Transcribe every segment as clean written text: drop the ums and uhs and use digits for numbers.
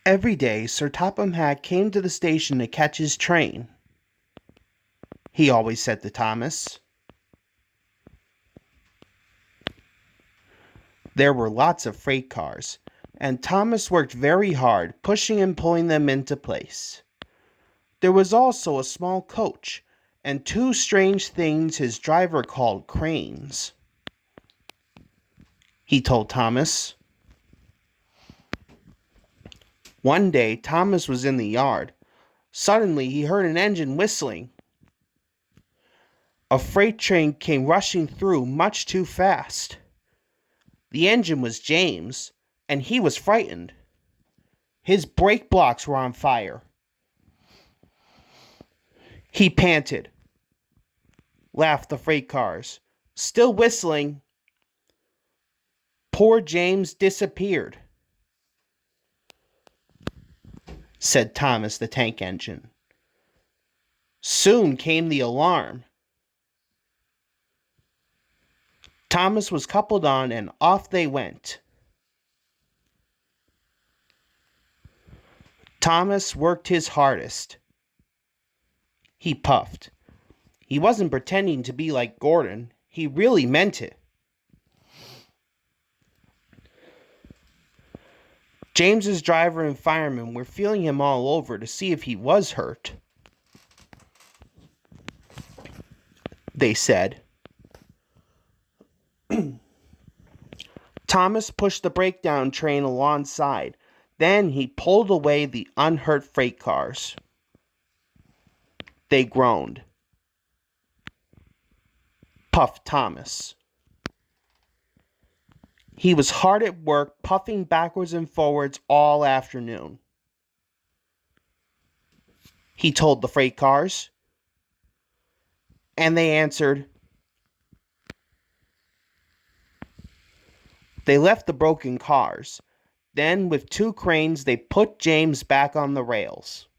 Every day, Sir Topham Hatt came to the station to catch his train. He always said to Thomas. There were lots of freight cars, and Thomas worked very hard, pushing and pulling them into place. There was also a small coach, and two strange things his driver called cranes. He told Thomas. One day, Thomas was in the yard. Suddenly, he heard an engine whistling. A freight train came rushing through much too fast. The engine was James, and he was frightened. His brake blocks were on fire. He panted. Laughed the freight cars. Still whistling. Poor James disappeared, said Thomas the tank engine. Soon came the alarm. Thomas was coupled on and off they went. Thomas worked his hardest. He puffed. He wasn't pretending to be like Gordon. He really meant it. James's driver and fireman were feeling him all over to see if he was hurt. They said. Thomas pushed the breakdown train alongside. Then he pulled away the unhurt freight cars. They groaned. Puffed Thomas. He was hard at work, puffing backwards and forwards all afternoon. He told the freight cars. And they answered. They left the broken cars. Then, with two cranes, they put James back on the rails.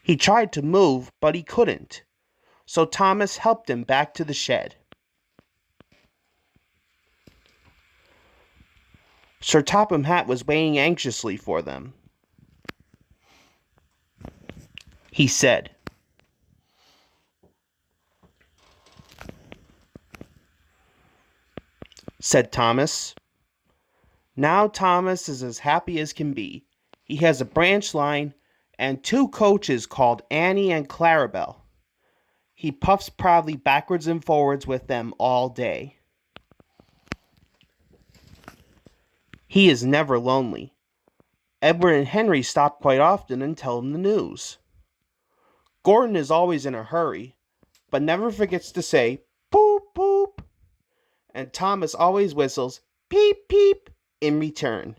He tried to move, but he couldn't. So Thomas helped him back to the shed. Sir Topham Hatt was waiting anxiously for them. He said, said Thomas. Now Thomas is as happy as can be. He has a branch line and two coaches called Annie and Clarabelle. He puffs proudly backwards and forwards with them all day. He is never lonely. Edward and Henry stop quite often and tell him the news. Gordon is always in a hurry, but never forgets to say, "Boop, boop." And Thomas always whistles, "Peep, peep," in return.